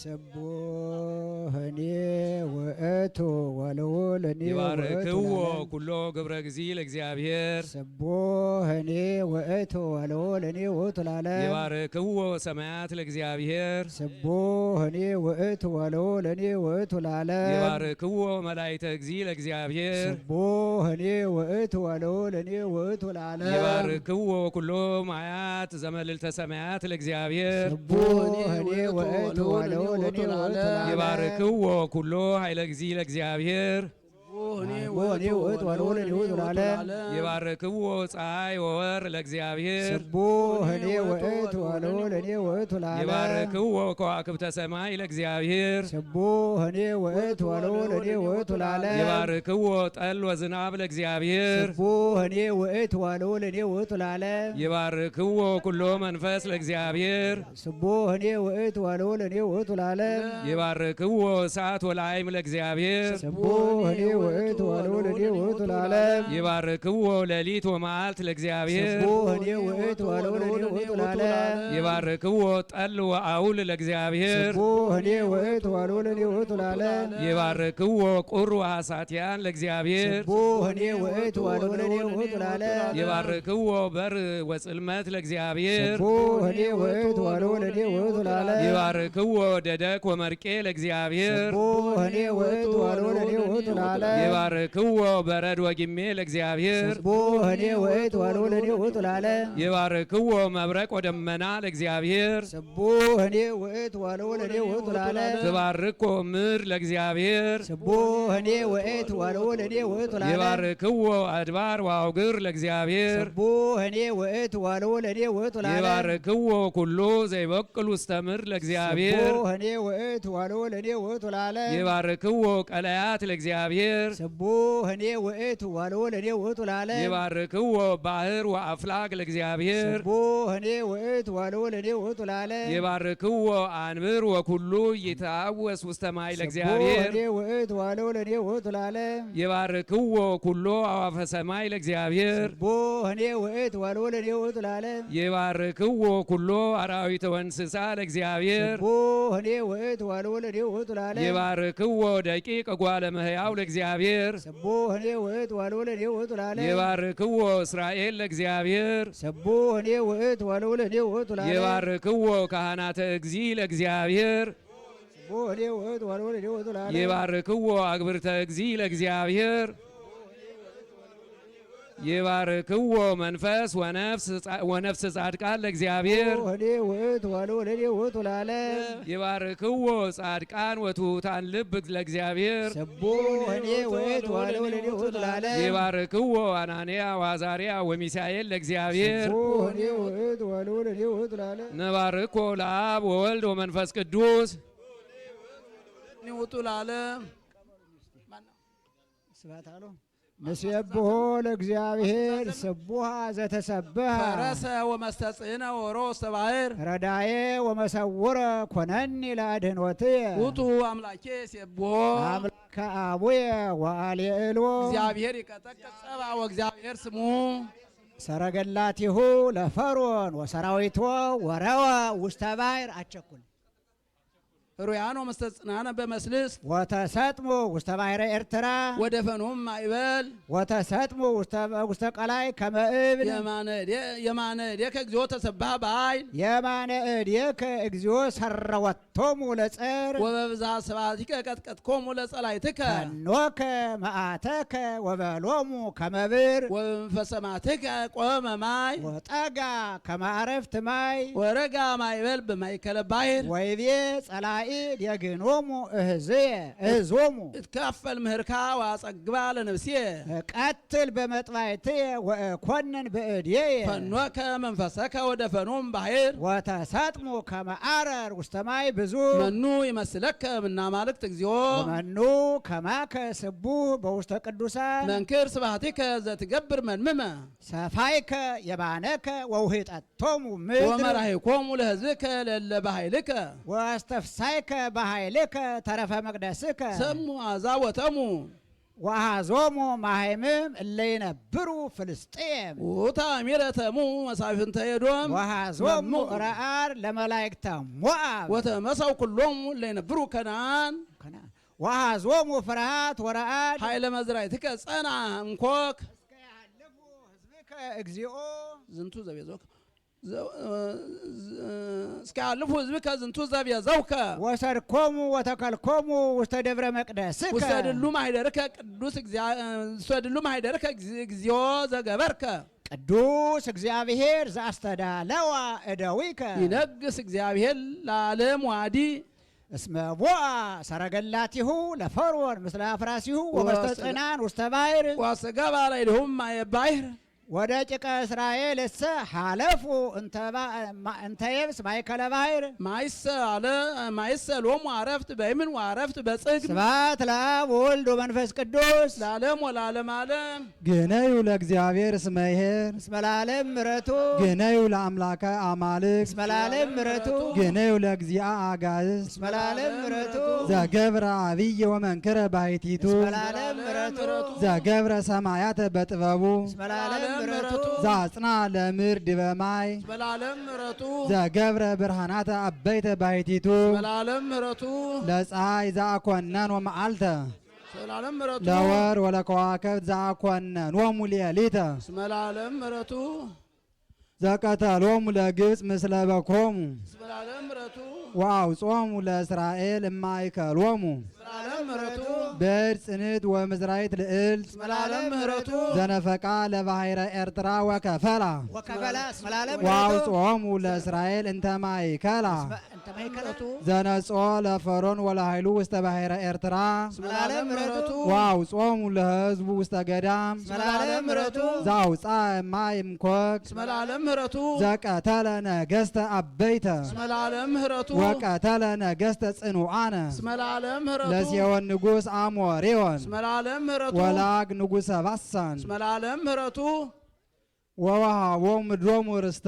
ሰቦህኔ ወእቱ ወልውልኔ ይባርክዎ ኩሎ ግብረ ጊዜ ለእግዚአብሔር ሰቦህኔ ወእቱ ወልውልኔ ወእቱ ለዓለም ይባርክዎ ሰማያት ለእግዚአብሔር ሰቦህኔ ወእቱ ወልውልኔ ወእቱ ለዓለም ይባርክዎ መላእክተ እግዚእ ለእግዚአብሔር ሰቦህኔ ወእቱ ወልውልኔ ወእቱ ለዓለም ይባርክዎ ኩሎ ማያት ዘመልዕልተ ሰማያት ለእግዚአብሔር ሰቦህኔ ወእቱ ወልውልኔ ይባርክዎ ኩሎ ኃይለ እግዚእ ለእግዚአብሔር ሰቦህኔ ወእቱ ወልውልኔ ወእቱ ለዓለም ይባርክዎ ፀሐይ ወወር ለእግዚአብሔር ሰቦህኔ ወእቱ ወልውልኔ ወእቱ ለዓለም ይባርክዎ ከዋክብተ ሰማይ ለእግዚአብሔር ሰቦህኔ ወእቱ ወልውልኔ ወእቱ ለዓለም ይባርክዎ ጠል ወዝናብ ለእግዚአብሔር ሰቦህኔ ወእቱ ወልውልኔ ወእቱ ለዓለም ይባርክዎ ኩሎ መንፈስ ለእግዚአብሔር ሰቦህኔ ወእቱ ወልውልኔ ወእቱ ለዓለም ይባርክዎ እሳት ወላይም ለእግዚአብሔር ሰቦህኔ ወእቱ ወልውልኔ ወእቱ ለዓለም ይባርክዎ ሌሊት ወመዓልት ለእግዚአብሔር ሰቦህኔ ወእቱ ወልውልኔ ወእቱ ለዓለም ይባርክዎ ጠል ወአውል ለእግዚአብሔር ሰቦህኔ ወእቱ ወልውልኔ ወእቱ ለዓለም ይባርክዎ ቁር ወሐሳትያን ለእግዚአብሔር ሰቦህኔ ወእቱ ወልውልኔ ወእቱ ለዓለም ይባርክዎ በር ወጽልመት ለእግዚአብሔር ሰቦህኔ ወእቱ ወልውልኔ ወእቱ ለዓለም ይባርክዎ ደደቅ ወመርቄ ለእግዚአብሔር ሰቦህኔ ወእቱ ወልውልኔ ወእቱ ለዓለም ይባርክዎ በረድ ወጊሜ ለእግዚአብሔር ሰቦህኔ ወእቱ ወልውልኔ ወእቱ ለዓለም ይባርክዎ መብረቅ ወደመና ለእግዚአብሔር ሰቦህኔ ወእቱ ወልውልኔ ወእቱ ለዓለም ትባርኮ ምድር ለእግዚአብሔር ሰቦህኔ ወእቱ ወልውልኔ ወእቱ ለዓለም ይባርክዎ አድባር ወአውግር ለእግዚአብሔር ሰቦህኔ ወእቱ ወልውልኔ ወእቱ ለዓለም ይባርክዎ ኩሉ ዘይበቅል ውስተ ምድር ለእግዚአብሔር ሰቦህኔ ወእቱ ወልውልኔ ወእቱ ለዓለም ይባርክዎ ቀለያት ለእግዚአብሔር ሰቦህኔ ወእቱ ወልውልኔ ወእቱ ለዓለም ይባርክዎ ባህር ወአፍላግ ለእግዚአብሔር ሰቦህኔ ወእቱ ወልውልኔ ወእቱ ለዓለም ይባርክዎ አንብር ወኩሉ ይታወስ ውስተ ማይ ለእግዚአብሔር ሰቦህኔ ወእቱ ወልውልኔ ወእቱ ለዓለም ይባርክዎ ኩሎ አዋፈ ሰማይ ለእግዚአብሔር ሰቦህኔ ወእቱ ወልውልኔ ወእቱ ለዓለም ይባርክዎ ኩሎ አራዊተ ወእንስሳ ለእግዚአብሔር ሰቦህኔ ወእቱ ወልውልኔ ወእቱ ለዓለም ይባርክዎ ደቂቅ ጓለ እመሕያው ለእግዚአብሔር ሰቦህኔ ወእቱ ወልውልኔ ወእቱ ለዓለም ይባርክዎ እስራኤል ለእግዚአብሔር ሰቦህኔ ወእቱ ወልውልኔ ወእቱ ለዓለም ይባርክዎ ካህናተ እግዚእ ለእግዚአብሔር ሰቦህኔ ወእቱ ወልውልኔ ወእቱ ለዓለም ይባርክዎ አግብርተ እግዚእ ለእግዚአብሔር ይባርክዎ መንፈስ ወነፍስ ጻድቃን ለእግዚአብሔር ሰቦህኔ ወእቱ ወልውልኔ ወእቱ ለዓለም ይባርክዎ ጻድቃን ወትሑታን ልብ ለእግዚአብሔር ሰቦህኔ ወእቱ ወልውልኔ ወእቱ ለዓለም ይባርክዎ አናንያ ወአዛርያ ወሚሳኤል ለእግዚአብሔር ሰቦህኔ ወእቱ ወልውልኔ ወእቱ ለዓለም ነባርኮ ለአብ ወወልድ ወመንፈስ ቅዱስ ወጡ ለዓለም ስብሐት አሎ ንሴብሖ ለእግዚአብሔር ስቡሐ ዘተሰብሐ ፈረሰ ወመስተጽእነ ወሮ ውስተ ባሕር ረዳዬ ወመሰውረ ኮነኒ ለአድኅኖትየ ውጡ አምላኬ ሴብሖ አምላከ አቡየ ወአልየዕሎ እግዚአብሔር ይቀጠቅጥ ጸባ ወእግዚአብሔር ስሙ ሰረገላቲሁ ለፈርዖን ወሰራዊቶ ወረወ ውስተ ባሕር አቸኩል ሩያኖ መስተጽናነ በመስልስ ወተሰጥሞ ውስተ ባሕረ ኤርትራ ወደ ፈኖም ማይበል ወተሰጥሞ ውስተ ቀላይ ከመ እብን የማነ እዴከ እግዚኦ ተሰብሐ በኃይል የማነ እዴከ እግዚኦ ሰረወቶሙ ለጸር ወበብዛ ስብሐቲከ ቀጥቀጥኮሙ ለጸላእትከ ፈኖከ መዓተከ ወበሎሙ ከመ ብር ወበመንፈሰ ማትከ ቆመ ማይ ወጠጋ ከመ ዓረፍት ማይ ወረጋ ማይበል በማእከለ ባሕር ወይቤ ጸላኢ የግኖሙ እህዞሙ እትካፈል ምህርካ ወአጸግባ ለነፍስየ ቀትል በመጥባይትየ ወእኮንን በእድየ ፈኖከ መንፈሰከ ወደ ፈኖም ባሕር ወተሰጥሙ ከመ አረር ውስተ ማይ ብዙ መኑ ይመስለከ እምናማልክት እግዚኦ ወመኑ ከማከ ስቡሕ በውስተ ቅዱሳን መንክር ስብሐቲከ ዘትገብር መንምመ ሰፋይከ የባነከ ወውህጠቶሙ ምድር ወመራሂኮሙ ለሕዝብከ ለእለ በኃይልከ ወስተፍሳይከ በኃይልከ ተረፈ መቅደስከ ሰሙ አሕዛብ ወተሙ ወሐዞሙ ማህምም እለ ይነብሩ ፍልስጤም ወታሚረተሙ መሳፍንተ ኤዶም ወሐዞሙ ረአድ ለመላእክተ ሞዓብ ወተመሰው ኩሎሙ እለ ይነብሩ ከነዓን ወሐዞሙ ፍርሃት ወረአድ ኃይለ መዝራዕትከ ጸና እንኮክ እስከ ያህልፉ ሕዝብከ እግዚኦ ዝንቱ ዘቤዞከ እስከ ያህልፉ ሕዝብከ ዝንቱ ዘቤዘውከ ወሰድኮሙ ወተከልኮሙ ውስተ ደብረ መቅደስከ ውስተ ድሉ ማኅደርከ ቅዱስ ውስተ ድሉ ማኅደርከ እግዚኦ ዘገበርከ ቅዱስ እግዚአብሔር ዘአስተዳለዋ እደዊከ ይነግስ እግዚአብሔር ለዓለም ዋዲ እስመ ቦአ ሰረገላቲሁ ለፈርዖን ምስለ አፍራሲሁ ወመስተጽናን ውስተ ባሕር ወአስተጋባ ላዕሌሆሙ ማየ ባሕር ወደ ጭቀ እስራኤል እሰ ሐለፉ እንተ የብስ ማእከለ ባሕር ማይሰ ሎሙ አረፍት በይምን ወአረፍት በጽግም ስብሐት ለአብ ወወልድ ወመንፈስ ቅዱስ ለዓለም ወለዓለመ ዓለም። ግነዩ ለእግዚአብሔር እስመ ይኄር እስመ ለዓለም ምሕረቱ ግነዩ ለአምላከ አማልክት እስመ ለዓለም ምሕረቱ ግነዩ ለእግዚአ አጋዕዝት እስመ ለዓለም ምሕረቱ ዘገብረ አብየ ወመንክረ ባሕቲቱ እስመ ለዓለም ምሕረቱ ዘገብረ ሰማያተ በጥበቡ እስመ ለዓለም ምሕረቱ ዘአጽንዐ ለምድር ዲበ ማይ እስመ ለዓለም ምሕረቱ ዘገብረ ብርሃናተ አበይተ ባሕቲቱ እስመ ለዓለም ምሕረቱ ለፀሐይ ዘአኰነን ወመዓልተ እስመ ለዓለም ምሕረቱ ለወር ወለከዋክብት ዘአኰነኖሙ ሌሊተ እስመ ለዓለም ምሕረቱ ዘቀተሎሙ ለግብፅ ምስለ በኮሙ እስመ ለዓለም ምሕረቱ ወአውጾሙ ለእስራኤል እማእከሎሙ እስመ ለዓለም ምሕረቱ በዕድ ጽንዕት ወምዝራይት ልዕልት እስመ ለዓለም ምሕረቱ ዘነፈቃ ለባሕረ ኤርትራ ወከፈላ ወከፈላ እስመ ለዓለም ምሕረቱ ወአውጾሙ ለእስራኤል እንተ ማእከላ እንተ ማእከለቱ ዘነጾ ለፈርዖን ወለኃይሉ ውስተ ባሕረ ኤርትራ እስመ ለዓለም ምሕረቱ ወአውጾሙ ለሕዝቡ ውስተ ገዳም እስመ ለዓለም ምሕረቱ ዘአውፅአ እማይ እምኮክ እስመ ለዓለም ምሕረቱ ዘቀተለ ነገሥተ አበይተ እስመ ለዓለም ምሕረቱ ወቀተለ ነገሥተ ጽኑዓነ እስመ ለዓለም ምሕረቱ ለሴዎን ንጉሥ አሞሬዎን እስመ ለዓለም ምሕረቱ ወላግ ንጉሠ ባሳን እስመ ለዓለም ምሕረቱ ወወሃቦሙ ምድሮሙ ርስተ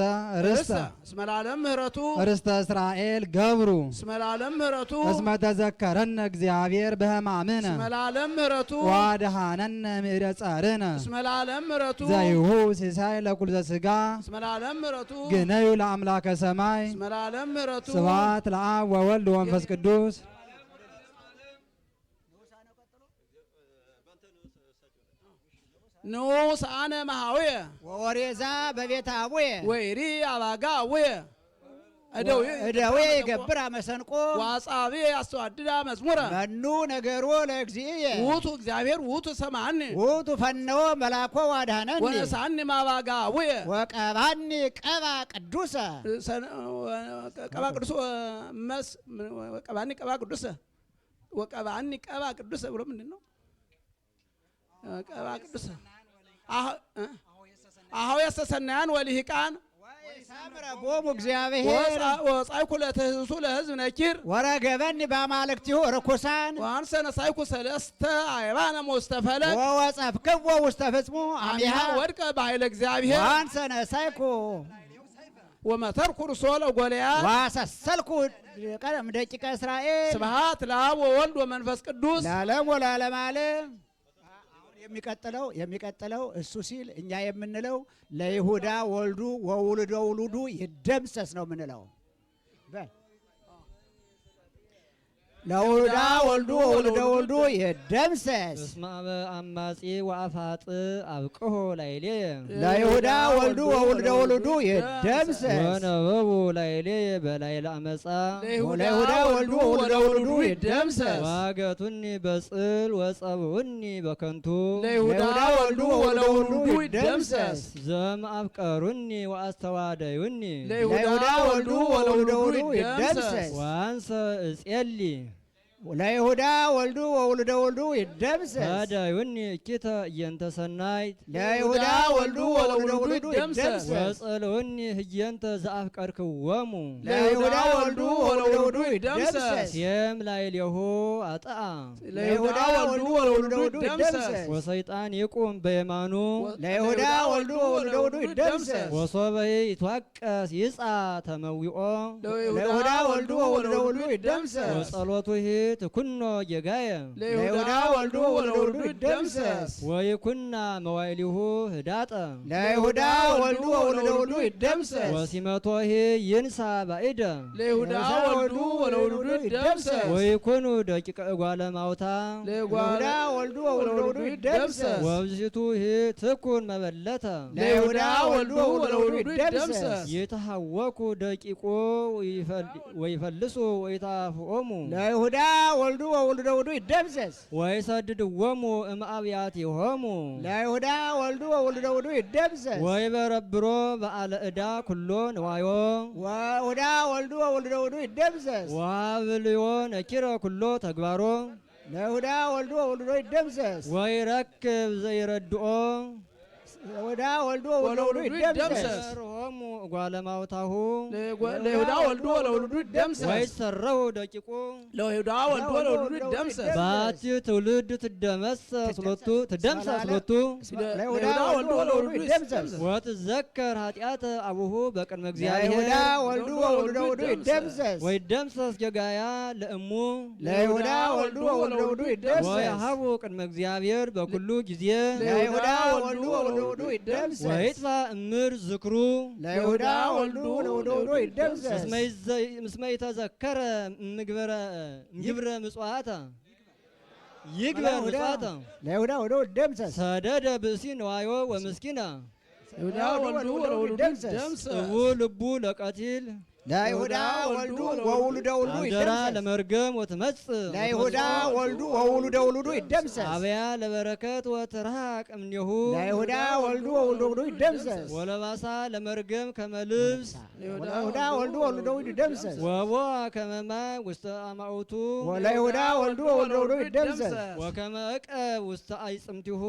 እስመ ለዓለም ምሕረቱ ርስተ እስራኤል ገብሩ እስመ ለዓለም ምሕረቱ እስመ ተዘከረነ እግዚአብሔር በሕማምነ እስመ ለዓለም ምሕረቱ ወአድኀነነ እምእደ ጸርነ እስመ ለዓለም ምሕረቱ ዘይሁ ሲሳይ ለኩሉ ዘሥጋ እስመ ለዓለም ምሕረቱ ግነዩ ለአምላከ ሰማይ እስመ ለዓለም ምሕረቱ ስብሐት ለአብ ወወልድ ወመንፈስ ቅዱስ ንዑስ አነ መሃውየ ወወሬዛ በቤተ አቡየ ወይሪ አባጋ አቡየ እደዌ ይገብራ መሰንቆ ወአጻብዕ ያስተዋድዳ መዝሙረ መኑ ነገሮ ለእግዚእየ ውእቱ እግዚአብሔር ውእቱ ሰማዕኒ ውእቱ ፈነወ መላኮ ዋድኀነኒ ወነሳኒ ማባጋ አቡየ ወቀባኒ ቀባ ቅዱሰ ቀባ ቅዱስ ቀባኒ ቀባ ቅዱሰ ወቀባኒ ቀባ ቅዱሰ ብሎ ምንድን ነው? ቀባ ቅዱሰ አኀው የስተሰናያን ወልሂቃን ሳምረ ቦሙ እግዚአብሔር ወጻይኩ ለትህሱ ለሕዝብ ነኪር ወረገበኒ በአማልክቲሁ ርኩሳን ወአንሰ ነሳይኩ ሰለስተ አይባነ ውስተ ፈለግ ወወጸፍክዎ ውስተ ፍጽሙ አሚሃ ወድቀ በኃይለ እግዚአብሔር ወአንሰ ነሳይኩ ወመተርኩ ርሶ ለጎልያድ ዋሰሰልኩ ቀደም ደቂቀ እስራኤል ስብሐት ለአብ ወወልድ ወመንፈስ ቅዱስ ለዓለም ወለዓለመ ዓለም። የሚቀጥለው እሱ ሲል እኛ የምንለው ለይሁዳ ወልዱ ወውልደ ውሉዱ ይደምሰስ ነው የምንለው። ለይሁዳ ወልዱ ወውልደ ውሉዱ ይደምሰስ። እስመ አማጺ ወአፋጥ አብቅሖ ላዕሌየ ለይሁዳ ወልዱ ወውልደ ውሉዱ ይደምሰስ። ወነበቡ ላዕሌየ በላዕለ አመፃ ለይሁዳ ወልዱ ወውልደ ውሉዱ ይደምሰስ። ዋገቱኒ በጽል ወጸብዑኒ በከንቱ ለይሁዳ ወልዱ ወውልደ ውሉዱ ይደምሰስ። ዘምአፍቀሩኒ ወአስተዋደዩኒ ለይሁዳ ወልዱ ወውልደ ውሉዱ ይደምሰስ። ወአንሰ እጼሊ ለይሁዳ ወልዱ ወውልደ ውሉዱ ይደምሰስ። ታዳዩኒ እኪተ እየንተ ሰናይት ለይሁዳ ወልዱ ወውልደ ውሉዱ ይደምሰስ። ወጸልዑኒ ህየንተ ዘአፍቀርክዎሙ ለይሁዳ ወልዱ ወውልደ ውሉዱ ይደምሰስ። ሴም ላዕሌሁ አጥአ ለይሁዳ ወልዱ ወውልደ ውሉዱ ይደምሰስ። ወሰይጣን ይቁም በየማኑ ለይሁዳ ወልዱ ወውልደ ውሉዱ ይደምሰስ። ወሶበ ይትዋቀስ ይጻ ተመዊኦ ለይሁዳ ወልዱ ወውልደ ውሉዱ ይደምሰስ። ወጸሎቱ ትኩኖ ጌጋየ ለይሁዳ ወልዱ ወለወልዱ ይደምሰስ ወይኩና መዋዕሊሁ ህዳጠ ለይሁዳ ወልዱ ወለወልዱ ይደምሰስ ወሲመቶሂ ይንሳ ባኢደ ለይሁዳ ወልዱ ወለወልዱ ይደምሰስ ወይኩኑ ደቂቀ እጓለ ማውታ ለይሁዳ ወልዱ ወለወልዱ ይደምሰስ ወብዝቱ ትኩን መበለተ ለይሁዳ ወልዱ ወለወልዱ ይደምሰስ ይተሐወኩ ደቂቆ ወይፈልሱ ወይታፍኦሙ ለይሁዳ ወልዱ ወለወልዱ ይደምሰስ ወይሰድድዎሙ እምአብያቲሆሙ ለይሁዳ ወልዱ ወለወልዱ ይደምሰስ ወይበረብሮ በዓለ ዕዳ ኩሎ ንዋዮ ወይሁዳ ወልዱ ወለወልዱ ይደምሰስ ወሀብልዮ ነኪረ ኩሎ ተግባሮ ለይሁዳ ወልዱ ወለወልዱ ይደምሰስ ወይረክብ ዘይረድኦ ለይሁዳ ወልዱ ወለወልዱ ይደምሰስ ሆሙ እጓለ ማውታሁ ለይሁዳ ወልዱ ወለወልዱ ይደምሰስ ወይሰረው ደቂቁ ለይሁዳ ወልዱ ወለወልዱ ይደምሰስ ባቲ ትውልድ ትደመሰስ ሎቱ ለይሁዳ ወልዱ ወለወልዱ ይደምሰስ ወትዘከር ኃጢአተ አቡሁ በቅድመ እግዚአብሔር ለይሁዳ ወልዱ ወለወልዱ ይደምሰስ ወይደምሰስ ጌጋያ ለእሙ ለይሁዳ ወልዱ ወለወልዱ ይደምሰስ ወይሃቡ ቅድመ እግዚአብሔር በኩሉ ጊዜ ለይሁዳ ወልዱ ወለወልዱ ይደምሰስ ወይጥፋ እምር ዝክሩ ለይሁዳ ወልዱ ወለወልዱ ይደምሰስ ምስመ ይተዘከረ ምግብረ ምጽዋታ ይግበር ምጽዋታ ለይሁዳ ወልዱ ይደምሰስ ሰደደ ብእሲ ነዋዮ ወምስኪና ለይሁዳ ወልዱ ወለወልዱ ይደምሰስ እቡ ልቡ ለቀቲል ለይሁዳ ወልዱ ወውሉደ ውሉዱ አደራ ይደምሰስ ለመርገም ወትመጽእ ለይሁዳ ወልዱ ወውሉደ ውሉዱ ይደምሰስ አብያ ለበረከት ወትርሃቅ እምኔሁ ለይሁዳ ወልዱ ወውሉደ ውሉዱ ይደምሰስ ወለባሳ ለመርገም ከመልብስ ለይሁዳ ወልዱ ወውሉደ ውሉዱ ይደምሰስ ወቦ ከመማይ ውስተ አማውቱ ለይሁዳ ወልዱ ወውሉደ ውሉዱ ይደምሰስ ወከመ እቀ ውስተ አይጽምቲሁ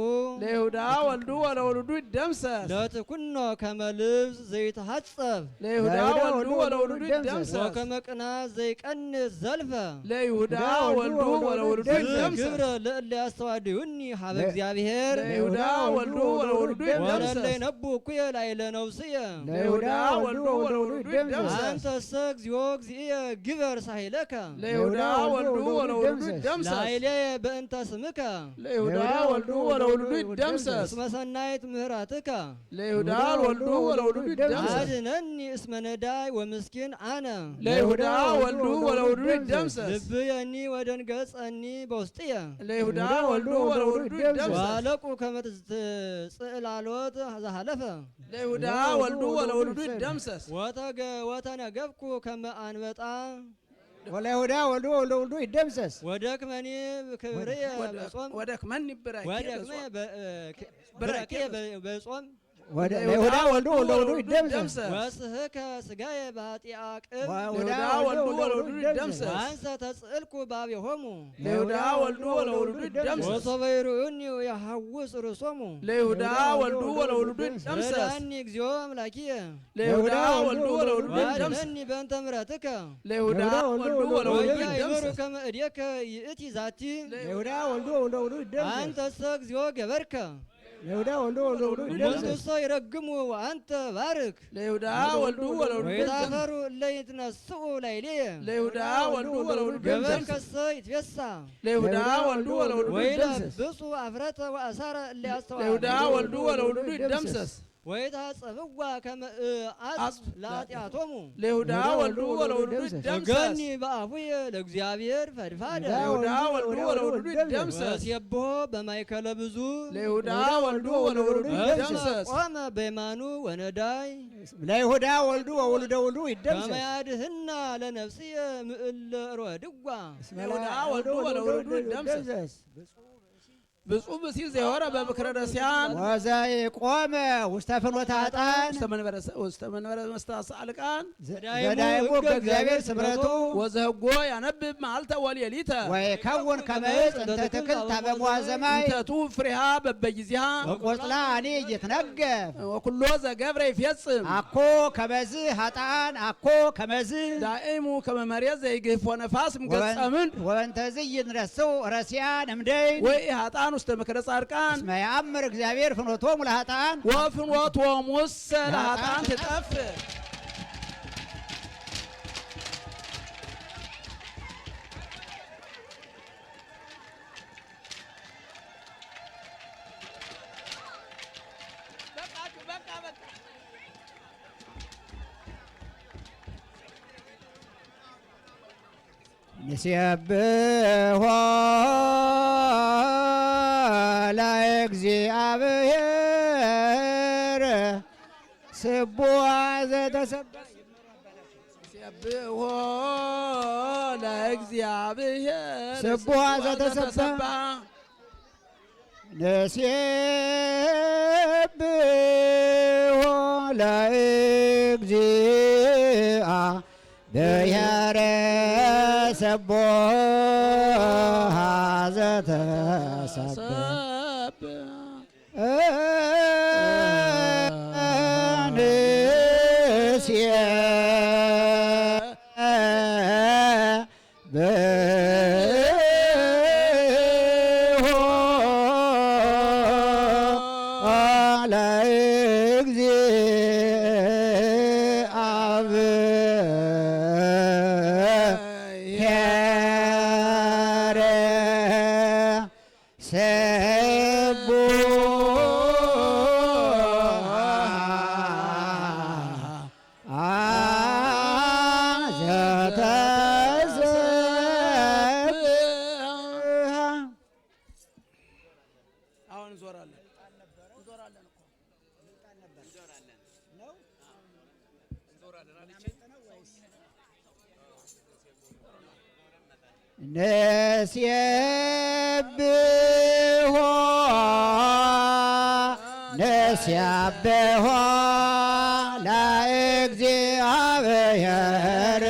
ለይሁዳ ወልዱ ወለወልዱ ይደምሰስ ለትኩኖ ከመልብስ ዘይተሐጸብ ለይሁዳ ወልዱ ወለወልዱ ይደምሰስ ወከመ ቅናት ዘይቀንስ ዘልፈ ለይሁዳ ወልዱ ወለወልዱ ይደምሰስ ግብረ ለእለ ያስተዋድዩኒ ሀበ እግዚአብሔር ለይሁዳ ወልዱ ወለወልዱ ወለለ ይደምሰስ ይነቡ እኩየ ላዕለ ነፍስየ ለይሁዳ ወልዱ ወለወልዱ ይደምሰስ አንተሰ እግዚኦ እግዚእየ ግበር ሳሂለከ ለይሁዳ ወልዱ ወለወልዱ ይደምሰስ ላዕሌየ በእንተ ስምከ ለይሁዳ ወልዱ ወለወልዱ ይደምሰስ እስመ ሰናይት ምህረትከ ለይሁዳ ወልዱ ወለወልዱ ይደምሰስ አድነኒ እስመ ነዳይ ወምስኪን አነ ለይሁዳ ወልዱ ወለወልዱ ይደምሰስ ልብየኒ ወደንገጸኒ በውስጥየ ለይሁዳ ወልዱ ወለወልዱ ይደምሰስ ዋለቁ ከመ ጽዕላሎት ዘሃለፈ ለይሁዳ ወልዱ ወለወልዱ ይደምሰስ ወተነገብኩ ከመ አንበጣ ወለይሁዳ ወልዱ ወውሉደ ይደምሰስ ወደክመኒ ክብርየ በጾም ወደክመኒ ብራኪ ወደክመ ብረክየ በጾም ለይሁዳ ወልዱ ወውሉደ ይደምሰስ ወስህከ ስጋየ በኃጢአ ቅብ ለይሁዳ ወልዱ ወለወልዱ ይደምሰስ አንሰ ተጽእልኩ ባቤሆሙ ለይሁዳ ወልዱ ወለወልዱ ይደምሰስ ወሶበ ይርኡኒ የሐውስ ርእሶሙ ለይሁዳ ወልዱ ወለወልዱ ይደምሰስ ረዳኒ እግዚኦ አምላኪየ ለይሁዳ ወልዱ ወለወልዱ ይደምሰስ ዋድነኒ በእንተ ምሕረትከ ለይሁዳ ወልዱ ወለወልዱ ወያእምሩ ይደምሰስ ከመ እዴከ ይእቲ ዛቲ ለይሁዳ ወልዱ ወውሉደ ይደምሰስ አንተሰ እግዚኦ ገበርከ ለይሁዳ ወልዱ ወውሉደ ይደምሰስ ወንቱሰ ይረግሙ ወአንተ ባርክ ለይሁዳ ወልዱ ወለወልዱ ይደምሰስ ወይታፈሩ እለ ይትነስኡ ላዕሌየ ለይሁዳ ወልዱ ወለወልዱ ይደምሰስ ገበርከሰ ይትፌሳ ለይሁዳ ወልዱ ወለወልዱ ይደምሰስ ወይለብሱ አፍረተ ወአሳረ እለ ለይሁዳ ያስተዋዕሉ ወልዱ ወለወልዱ ይደምሰስ ወይታጸብዋ ከመ አጽፍ ለኃጢአቶሙ ለይሁዳ ወልዱ ወለወልዱ ይደምሰስ ወገኒ በአፉየ ለእግዚአብሔር ፈድፋደ ለይሁዳ ወልዱ ወለወልዱ ይደምሰስ ወሲብሖ በማእከለ ብዙ ለይሁዳ ወልዱ ወለወልዱ ይደምሰስ ቆመ በየማኑ ወነዳይ ለይሁዳ ወልዱ ወውሉደ ውሉዱ ይደምሰስ ከመያድህና ለነፍስየ ምእለ ሮድዋ ለይሁዳ ወልዱ ወለወልዱ ይደምሰስ ብፁዕ ብእሲ ዘሆረ በምክረ ረሲያን ወዘይቆመ ውስተ ፍኖተ ኃጥአን ውስተ መንበረ መስተሳልቃን ዘዳይሙ ከእግዚአብሔር ስምረቱ ወዘህጎ ያነብብ መዓልተ ወሌሊተ ወይከውን ከመ ዕፅ እንተ ትክል ታበሙአ ዘማይ እንተቱ ፍሬሃ በበጊዜሃ ወቆጽላ አኔ እየትነገፍ ወኩሎ ዘገብረ ይፌጽም አኮ ከመዝ ኃጥአን አኮ ከመዝ ዳኢሙ ከመ መሬት ዘይግህፎ ነፋስ እምገጸ ምድር ወእንተዝ ይንረስው ረሲያን እምደይን ወይ ኃጥአን ውስተ ምክረ ጻድቃን እስመ ያእምር እግዚአብሔር ፍኖቶሙ ለኃጥአን ወፍኖቶሙሰ ለኃጥአን ትጠፍ ንሴብሖ ለእግዚአብሔር ስቡሕ ዘተሰብሐ ንሴብሖ ለእግዚአብሔር ስቡሕ ዘተሰብሐ ንሴብሖ ለእግዚአብሔር ስቡሕ ዘተሰብሐ ንሴብሖ ለእግዚአብሔር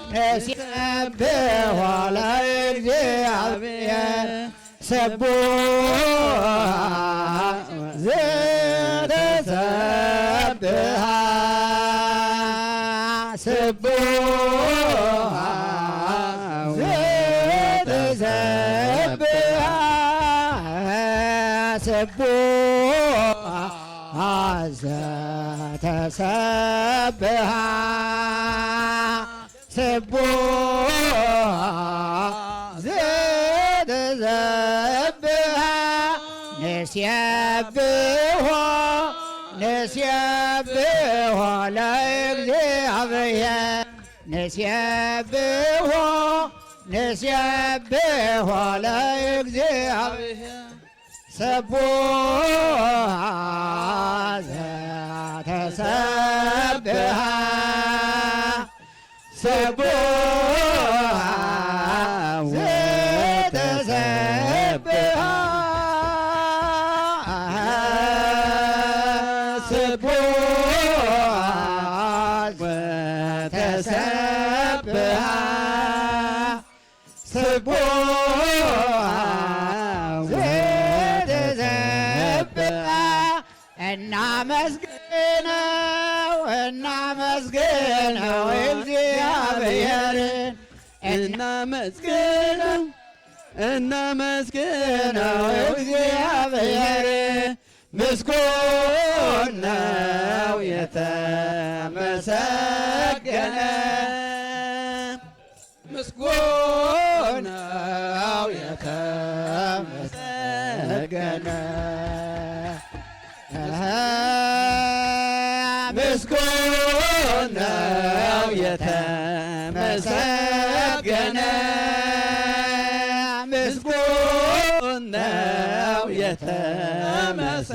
ንሴብሖ ለእግዚአብሔር ስቡሕ ዘተሰብሐ ስቡሕ ዘተሰብሐ ስቡሕ ዘተሰብሐ ስቡሕ ዘተሰብሐ ንሴብሖ ለእግዚአብሔር ንሴብሖ ለእግዚአብሔር ስቡሕ ዘተሰብሐ ስቡሕ ዘተሰብሐ ስቡሕ ዘተሰብሐ ስቡሕ ዘተሰብሐ እናመስግነው እግዚአብሔርን እናመስግነው እግዚአብሔርን ምስጉን ነው የተመሰገነ ምስጉን ነው የተመሰገነ ምስጉን ነው የተመሰገነ ምስጉን ነው የተመሰገነ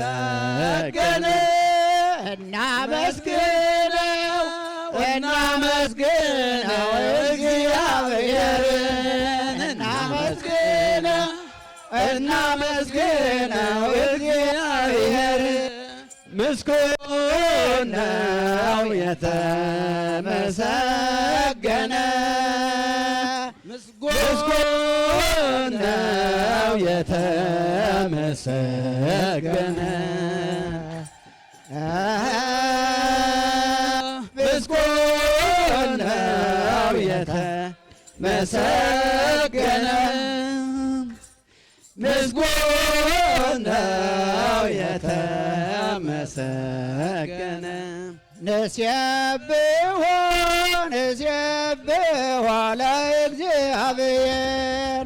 እናመስግነው እግዚአብሔርን እናመስግነው እግዚአብሔርን ምስጉን ነው የተመሰገነ ምስጉን ነው የተመሰገነ ምስጉን ነው የተመሰገነ ምስጉን ነው የተመሰገነ ንሴብሖ ለእግዚአብሔር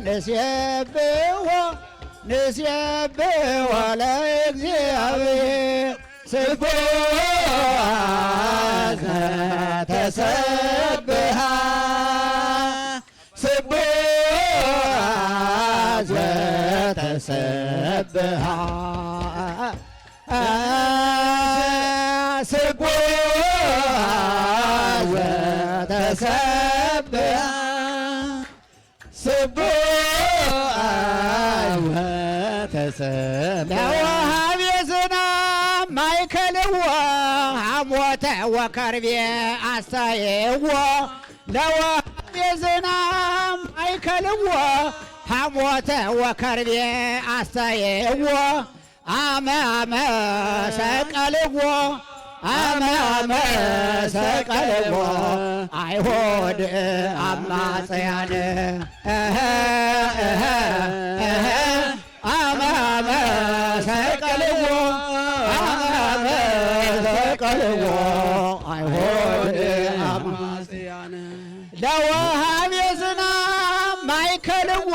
ንሴብሖ ለእግዚአብሔር ስቡሕ ዘተሰብሐ ስቡሕ ዘተሰብሐ ስቡሕ ዘተሰብሐ ስቡሕ ዘተሰብሐ ለወሃቤ ዝናብ ማእከልዎ ሐሞተ ወከርቤ አስተይዎ ለወሃቤ ዝናብ ማእከልዎ ሐሞተ ወከርቤ አስተይዎ አመ አመ ሰቀልዎ አመ አመ ሰቀልዎ አይሁድ አማጽያን አመ አመ ሰቀልዎ አመ አመ ሰቀልዎ አይሁድ አማጽያን ለወሃቤ ዝናብ ማእከልዎ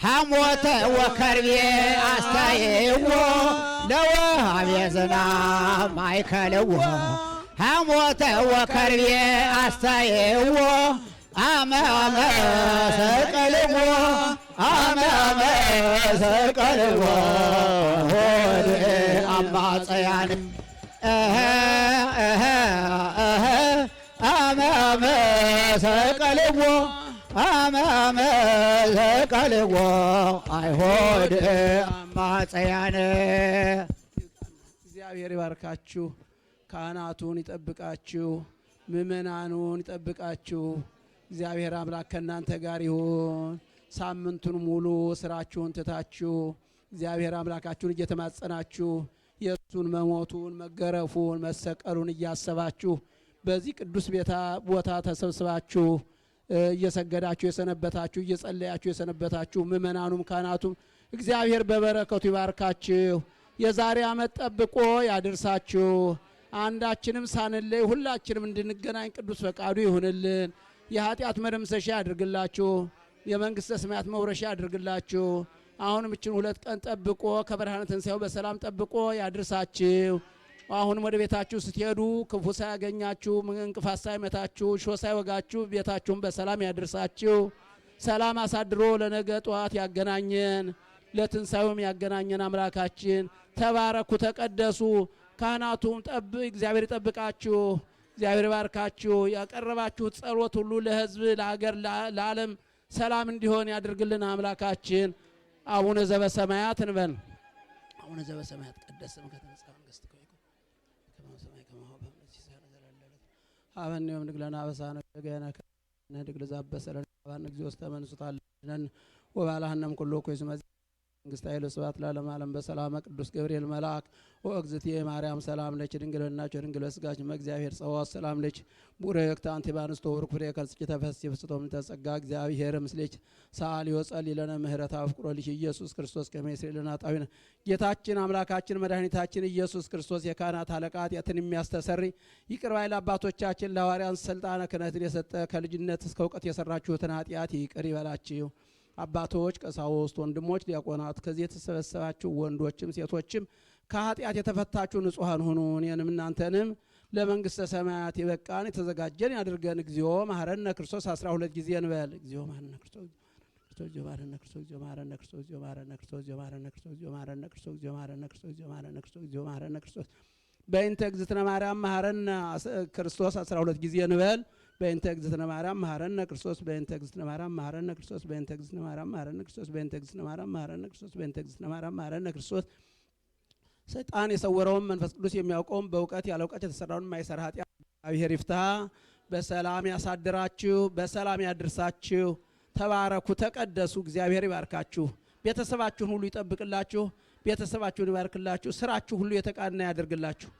ሐሞተ ወከርቤ አስተይዎ ለወሃቤ ዝናብ ማእከልዎ ሐሞተ ወከርቤ አስተይዎ አመ አመ ሰቀልዎ አመ አመ ሰቀልዎ አይሁድ አማጽያን አመ አመ ሰቀልዎ አመ አመ ሰቀልዎ አይሁድ አማጽያን። እግዚአብሔር ይባርካችሁ፣ ካህናቱን ይጠብቃችሁ፣ ምእመናኑን ይጠብቃችሁ። እግዚአብሔር አምላክ ከእናንተ ጋር ይሁን። ሳምንቱን ሙሉ ስራችሁን ትታችሁ እግዚአብሔር አምላካችሁን እየተማጸናችሁ የእሱን መሞቱን፣ መገረፉን፣ መሰቀሉን እያሰባችሁ በዚህ ቅዱስ ቦታ ተሰብስባችሁ እየሰገዳችሁ የሰነበታችሁ እየጸለያችሁ የሰነበታችሁ ምእመናኑም ካህናቱም እግዚአብሔር በበረከቱ ይባርካችሁ። የዛሬ ዓመት ጠብቆ ያድርሳችሁ። አንዳችንም ሳንለይ ሁላችንም እንድንገናኝ ቅዱስ ፈቃዱ ይሁንልን። የኃጢአት መደምሰሻ ያድርግላችሁ። የመንግሥተ ሰማያት መውረሻ ያድርግላችሁ። አሁንም እችን 2 ቀን ጠብቆ ከብርሃነ ትንሣኤው በሰላም ጠብቆ ያድርሳችሁ። አሁንም ወደ ቤታችሁ ስትሄዱ ክፉ ሳያገኛችሁ፣ እንቅፋት ሳይመታችሁ፣ ሾህ ሳይወጋችሁ ቤታችሁን በሰላም ያድርሳችሁ። ሰላም አሳድሮ ለነገ ጠዋት ያገናኘን፣ ለትንሣኤውም ያገናኘን አምላካችን። ተባረኩ፣ ተቀደሱ። ካህናቱም እግዚአብሔር ይጠብቃችሁ፣ እግዚአብሔር ይባርካችሁ። ያቀረባችሁት ጸሎት ሁሉ ለሕዝብ፣ ለሀገር፣ ለዓለም ሰላም እንዲሆን ያድርግልን አምላካችን። አቡነ ዘበሰማያት እንበል። አቡነ ዘበሰማያት ይትቀደስ ስምከ ትምጻእ መንግሥትከ ወይኩን ከመ በሰማይ ከማሁ በምድር ሲሳየነ ዘለለዕለትነ ሀበነ ዮም ንግሥ ለነ አበሳነ ወጌጋየነ ንኅድግ ለዘአበሰለነ ሀበነ እግዚኦ ውስተ መንሱት አለነን ወባልሐነም ኩሉ እኩይ እስመ መንግሥተ ኃይለ ስብሐት ለዓለመ ዓለም በሰላመ ቅዱስ ገብርኤል መልአክ ወእግዝእትየ ማርያም ሰላም ለኪ ድንግል በልናችሁ ድንግል በሥጋኪ እግዚአብሔር ጸዋት ሰላም ለኪ ቡርክት አንቲ በአንስቶ ወርክ ፍሬ ከርስኪ ተፈሥሒ ፍስሕቶ እምይእዜሰ እግዚአብሔር ምስሌኪ ሰአሊ ወጸልይ ለነ ምህረተ አፍቅሮ ልኪ ኢየሱስ ክርስቶስ ከመ ይስረይ ለነ ኃጣውኢነ። ጌታችን አምላካችን መድኃኒታችን ኢየሱስ ክርስቶስ የካህናት አለቃ ኃጢአትን የሚያስተሰርይ ይቅር ባይ ለአባቶቻችን ለሐዋርያን ስልጣነ ክህነትን የሰጠ ከልጅነት እስከ እውቀት የሰራችሁትን ኃጢአት ይቅር ይበላችሁ። አባቶች፣ ቀሳውስት፣ ወንድሞች፣ ዲያቆናት ከዚህ የተሰበሰባችሁ ወንዶችም ሴቶችም ከኃጢአት የተፈታችሁ ንጹሐን ሁኑ። እኔንም እናንተንም ለመንግሥተ ሰማያት የበቃን የተዘጋጀን ያድርገን። እግዚኦ መሐረነ ክርስቶስ 12 ጊዜ እንበል። እግዚኦ መሐረነ ክርስቶስ እግዚኦ መሐረነ ክርስቶስ እግዚኦ መሐረነ ክርስቶስ እግዚኦ መሐረነ ክርስቶስ እግዚኦ መሐረነ ክርስቶስ እግዚኦ መሐረነ ክርስቶስ እግዚኦ መሐረነ ክርስቶስ እግዚኦ መሐረነ ክርስቶስ እግዚኦ መሐረነ ክርስቶስ በእንተ እግዝእትነ ማርያም መሐረነ ክርስቶስ 12 ጊዜ እንበል። በእንተ እግዝእትነ ማርያም መሐረነ ክርስቶስ በእንተ እግዝእትነ ማርያም መሐረነ ክርስቶስ በእንተ እግዝእትነ ማርያም መሐረነ ክርስቶስ በእንተ እግዝእትነ ማርያም መሐረነ ክርስቶስ በእንተ እግዝእትነ ማርያም መሐረነ ክርስቶስ። ሰይጣን የሰወረውን መንፈስ ቅዱስ የሚያውቀውን በእውቀት ያለ እውቀት የተሰራውን የማይሰራ ኃጢአት እግዚአብሔር ይፍታ። በሰላም ያሳድራችሁ፣ በሰላም ያድርሳችሁ። ተባረኩ፣ ተቀደሱ። እግዚአብሔር ይባርካችሁ። ቤተሰባችሁን ሁሉ ይጠብቅላችሁ፣ ቤተሰባችሁን ይባርክላችሁ። ስራችሁ ሁሉ የተቃና ያደርግላችሁ።